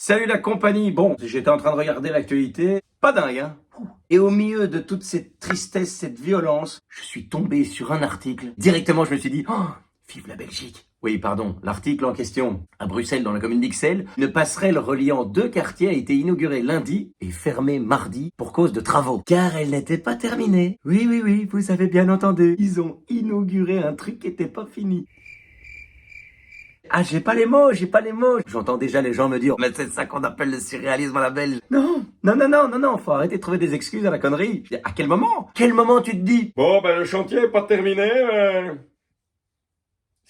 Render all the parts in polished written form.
Salut la compagnie. Bon, j'étais en train de regarder l'actualité. Pas dingue, hein. Et au milieu de toute cette tristesse, cette violence, je suis tombé sur un article. Directement, je me suis dit, oh, vive la Belgique. Oui, pardon, l'article en question. À Bruxelles, dans la commune d'Ixelles, une passerelle reliant deux quartiers a été inaugurée lundi et fermée mardi pour cause de travaux. Car elle n'était pas terminée. Oui, vous avez bien entendu. Ils ont inauguré un truc qui n'était pas fini. Ah, j'ai pas les mots. J'entends déjà les gens me dire, mais c'est ça qu'on appelle le surréalisme à la belge. Non, faut arrêter de trouver des excuses à la connerie. À quel moment? Quel moment tu te dis? Bon, ben le chantier est pas terminé, mais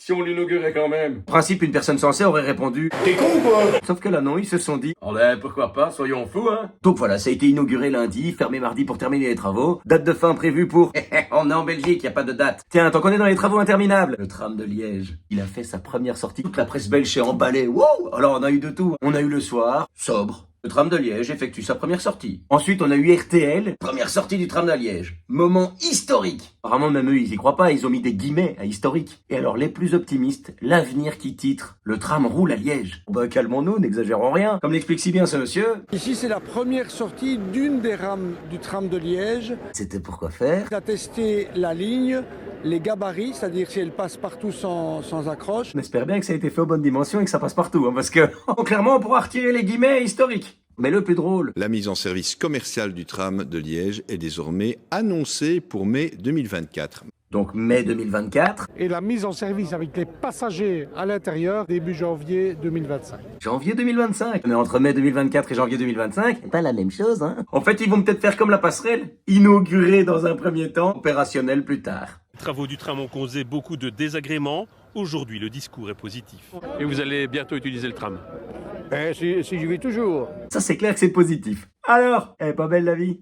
si on l'inaugurait quand même. En principe, une personne sensée aurait répondu, T'es con ou quoi? sauf que là non, ils se sont dit, allez, pourquoi pas, soyons fous, hein. Donc voilà, ça a été inauguré lundi, fermé mardi pour terminer les travaux. Date de fin prévue pour... On est en Belgique, y a pas de date. Tiens, tant qu'on est dans les travaux interminables. Le tram de Liège, il a fait sa première sortie. Toute la presse belge s'est emballée. Wow! Alors on a eu de tout. On a eu le soir, sobre. Le tram de Liège effectue sa première sortie. Ensuite, on a eu RTL, première sortie du tram de Liège. Moment historique. Apparemment, même eux, ils y croient pas, ils ont mis des guillemets à historique. Et alors, les plus optimistes, l'avenir qui titre, le tram roule à Liège. Bon bah, calmons-nous, n'exagérons rien. Comme l'explique si bien ce monsieur. Ici, c'est la première sortie d'une des rames du tram de Liège. C'était pour quoi faire? On a testé la ligne, les gabarits, c'est-à-dire si elle passe partout sans accroche. On espère bien que ça a été fait aux bonnes dimensions et que ça passe partout, hein, parce que, clairement, on pourra retirer les guillemets historiques. Mais le plus drôle, La mise en service commerciale du tram de Liège est désormais annoncée pour mai 2024. donc mai 2024, Et la mise en service avec les passagers à l'intérieur, début janvier 2025. janvier 2025. Mais entre mai 2024 et janvier 2025, c'est pas la même chose, hein. En fait, ils vont peut-être faire comme la passerelle, inaugurer dans un premier temps, opérationnel plus tard. Les travaux du tram ont causé beaucoup de désagréments. Aujourd'hui, le discours est positif. Et vous allez bientôt utiliser le tram. Si j'y vais toujours. Ça, c'est clair que c'est positif. Alors, pas belle la vie?